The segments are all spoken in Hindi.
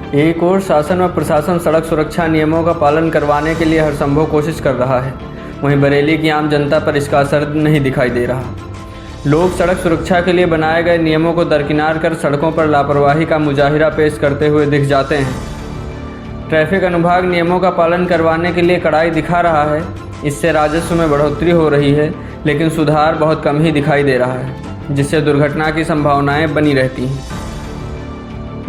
एक और शासन व प्रशासन सड़क सुरक्षा नियमों का पालन करवाने के लिए हर संभव कोशिश कर रहा है, वहीं बरेली की आम जनता पर इसका असर नहीं दिखाई दे रहा। लोग सड़क सुरक्षा के लिए बनाए गए नियमों को दरकिनार कर सड़कों पर लापरवाही का मुजाहिरा पेश करते हुए दिख जाते हैं। ट्रैफिक अनुभाग नियमों का पालन करवाने के लिए कड़ाई दिखा रहा है, इससे राजस्व में बढ़ोतरी हो रही है, लेकिन सुधार बहुत कम ही दिखाई दे रहा है, जिससे दुर्घटना की संभावनाएं बनी रहती हैं।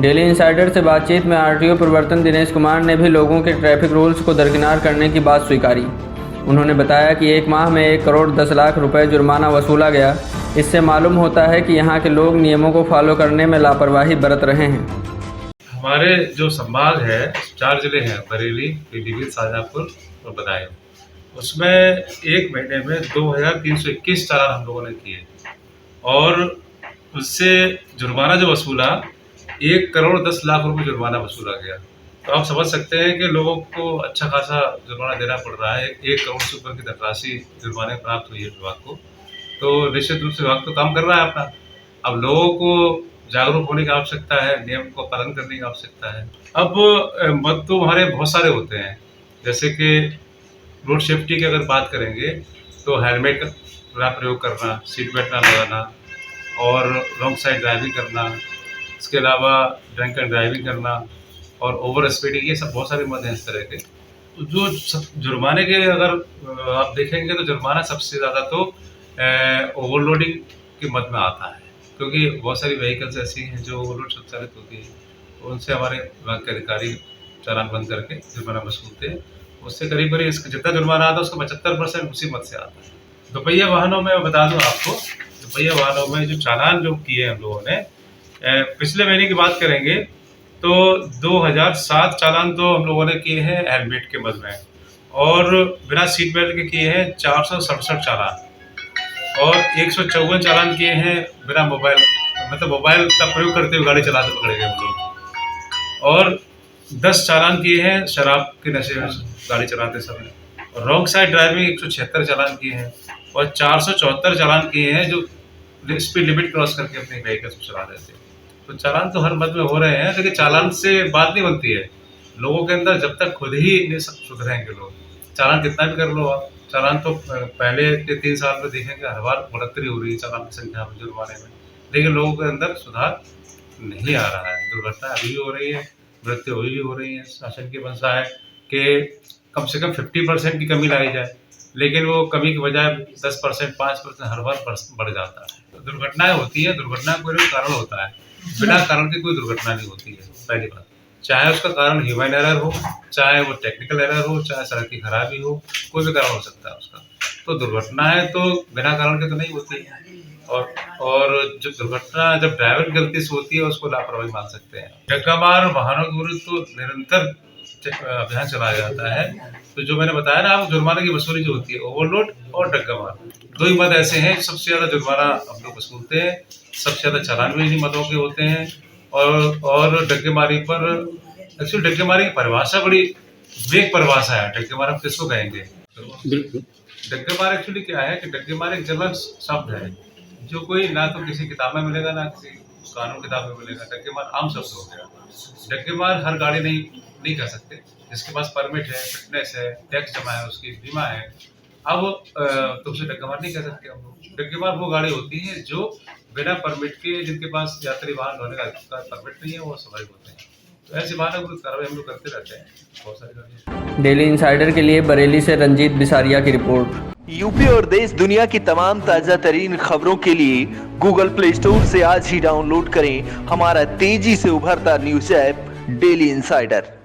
डेली इंसाइडर से बातचीत में आरटीओ प्रवर्तन दिनेश कुमार ने भी लोगों के ट्रैफिक रूल्स को दरकिनार करने की बात स्वीकारी। उन्होंने बताया कि एक माह में 1 करोड़ 10 लाख रुपए जुर्माना वसूला गया। इससे मालूम होता है कि यहाँ के लोग नियमों को फॉलो करने में लापरवाही बरत रहे हैं। हमारे जो संभाग है 4 जिले हैं, बरेली, पीलीभीत, शाजापुर और बदायूं, उसमें एक महीने में 2321 चालान हम लोगों ने किए और उससे जुर्माना जो वसूला 1 करोड़ 10 लाख रुपए जुर्माना वसूला गया। तो आप समझ सकते हैं कि लोगों को अच्छा खासा जुर्माना देना पड़ रहा है। 1 करोड़ से ऊपर की धनराशि जुर्माने प्राप्त हुई है विभाग को, तो निश्चित रूप से विभाग तो काम कर रहा है अपना। अब लोगों को जागरूक होने की आवश्यकता है, नियम को पालन करने की आवश्यकता है। अब मत तो हमारे बहुत सारे होते हैं, जैसे कि रोड सेफ्टी की अगर बात करेंगे तो हेलमेट का प्रयोग करना, सीट बेल्ट ना लगाना और रॉन्ग साइड ड्राइविंग करना, इसके अलावा ड्रिंक एंड ड्राइविंग करना और ओवर स्पीडिंग, ये सब बहुत सारे मद हैं इस तरह के। तो जो जुर्माने के अगर आप देखेंगे तो जुर्माना सबसे ज़्यादा तो ओवरलोडिंग के मद में आता है, क्योंकि बहुत सारी व्हीकल्स ऐसी हैं जो ओवरलोड संचालित होती है, तो उनसे हमारे विभाग के अधिकारी चालान बंद करके जुर्माना वसूलते हैं। उससे करीब करीब इसका जितना जुर्माना आता है उसका 75% उसी मद से आता है। दोपहिया वाहनों में बता दूँ आपको, दोपहिया वाहनों में जो चालान जो किए हम लोगों ने, पिछले महीने की बात करेंगे तो 2007 चालान तो हम लोगों ने किए हैं हेलमेट के मद में, और बिना सीट बेल्ट के किए हैं 467 चालान, और 154 चालान किए हैं बिना मोबाइल, मतलब मोबाइल का प्रयोग करते हुए गाड़ी चलाते पकड़े गए हम लोग, और 10 चालान किए हैं शराब के नशे में गाड़ी चलाते समय, और रॉन्ग साइड ड्राइविंग 176 चालान किए हैं, और 474 चालान किए हैं जो स्पीड लिमिट क्रॉस करके अपने व्हीकल को चला रहे थे। तो चालान तो हर मद में हो रहे हैं, लेकिन चालान से बात नहीं बनती है। लोगों के अंदर जब तक खुद ही नहीं सुधरेंगे लोग, चालान कितना भी कर लो आप, चालान तो पहले के 3 साल में देखेंगे हर बार बढ़ोतरी हो रही है चालान की संख्या में, जुर्माने में, लेकिन लोगों के अंदर सुधार नहीं आ रहा है। दुर्घटना अभी भी हो रही है, मृत्यु हुई भी हो रही है। शासन की मंशा है कि कम से कम 50% की कमी लाई जाए, लेकिन वो कमी की बजाय 10%, 5% हर बार बढ़ जाता है। तो दुर्घटनाएं होती है, दुर्घटना का कोई कारण होता है, बिना कारण की कोई दुर्घटना नहीं होती है। पहली बात, चाहे उसका कारण ह्यूमन एरर हो, चाहे वो टेक्निकल एरर हो, चाहे सड़क की खराबी हो, कोई भी कारण हो सकता है उसका। तो दुर्घटनाएं तो बिना कारण के तो नहीं होती है, और जो दुर्घटना जब ड्राइवर की गलती से होती है उसको लापरवाही मान सकते हैं। डग्गामार वाहनों के विरुद्ध तो निरंतर अभियान चलाया जाता है। तो जो मैंने बताया ना, आप जुर्माने की वसूली जो होती है, ओवरलोड और डग्गामार, 2 ही मद ऐसे हैं सबसे ज्यादा जुर्माना हम लोग वसूलते हैं, सबसे ज्यादा चालान भी इन्हीं मदों के होते हैं। और डग्गेमारी पर एक्चुअली डग्गेमारी की परिभाषा बड़ी वेग परिभाषा है। डग्गेमार हम किसको कहेंगे? डग्गेमार एक्चुअली क्या है कि डग्गेमार एक जनरल शब्द है जो कोई ना तो किसी किताब में मिलेगा ना किसी कानून किताब में मिलेगा। डग्गेमार आम शब्द हो गया। डग्गेमार हर गाड़ी नहीं कह सकते, जिसके पास परमिट है, फिटनेस है, टैक्स जमा है, उसकी बीमा है, अब तो उसे डग्गेमार नहीं कह सकते हम लोग। डग्गेमार वो गाड़ी होती है जो बिना परमिट के, जिनके पास यात्री वाहन ढोने का परमिट नहीं है, वो सवारी होते हैं। तो ऐसे वाहनों को कार्रवाई हम लोग करते रहते हैं बहुत सारी गाड़ियाँ। डेली इंसाइडर के लिए बरेली से रंजीत बिसारिया की रिपोर्ट। यूपी और देश दुनिया की तमाम ताजा तरीन खबरों के लिए गूगल प्ले स्टोर से आज ही डाउनलोड करें हमारा तेजी से उभरता न्यूज ऐप डेली इंसाइडर।